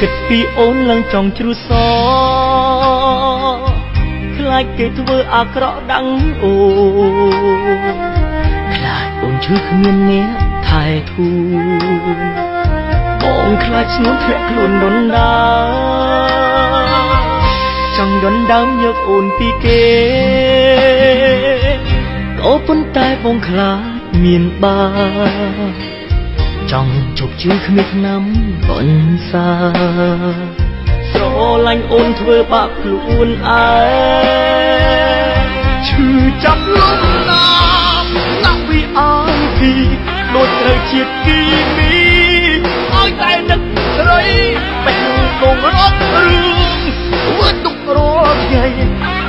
គិតពីអូនឡើងចង់ជ្រុះសខ្លាចគេធ្វើអាក្រក់ដឹងអូខ្លាចអូនឈឺគ្មានអ្នកថែធូបងខ្លាចស្ងួនធ្លាក់ខ្លួនដុនដាចង់ដុនដើមយកអូនពីគេក៏ប៉ុន្តែបងខ្លាចមានបាចង់ជប់ជឿគ្មានឆ្នាំប៉ុនសាស្រឡាញ់អូនធ្វើបាបខ្លួនឯងឈឺចាប់លំណាប់ណាក់ពីអើយពីដូចត្រូវជាតិគីមីឲ្យតែនឹកស្រីបេះដូងរត់រឿងធ្វើទុករត់ថ្ងៃ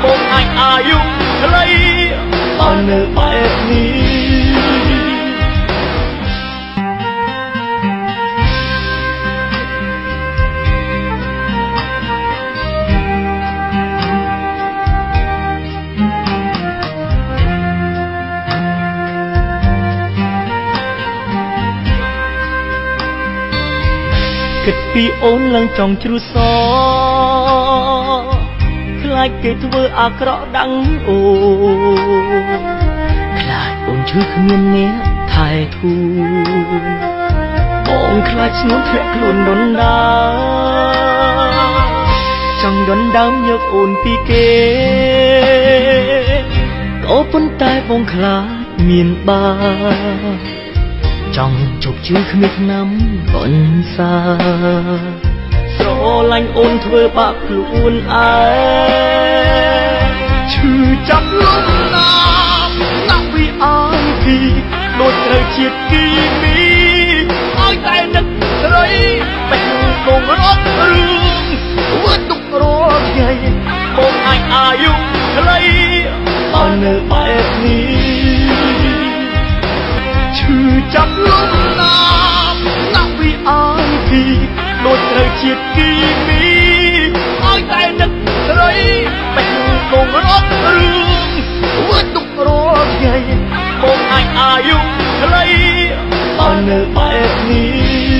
បងអាចអាយុខ្លីបើនៅបែបនេះគិតពីអូនឡើងចង់ជ្រុះសខ្លាចគេធ្វើអាក្រក់ដឹងអូខ្លាចអូនឈឺគ្មានអ្នកថែធូបងខ្លាចស្ងួនធ្លាក់ខ្លួនដុនដាចង់ដុនដើមយកអូនពីគេក៏ប៉ុន្តែបងខ្លាចមានបាចង់ជប់ជឿគ្មានឆ្នាំប៉ុនសាស្រឡាញ់អូនធ្វើបាបខ្លួនឯងឈឺចាប់លំណាប់ណាក់ពីអើយពីដូចត្រូវជាតិគីមីឲ្យតែនឹកស្រីបេះដូងរត់រឿងធ្វើទុករត់ថ្ងៃបងអាចអាយុខ្លីបើនៅបែបនេះឈឺចាប់លំណាប់ណាក់ពីអើយពីដូចត្រូវជាតិគីមីឲ្យតែនឹកស្រីបេះដូងរត់រឿងធ្វើទុករត់ថ្ងៃបងអាចអាយុខ្លីបើនៅបែបនេះ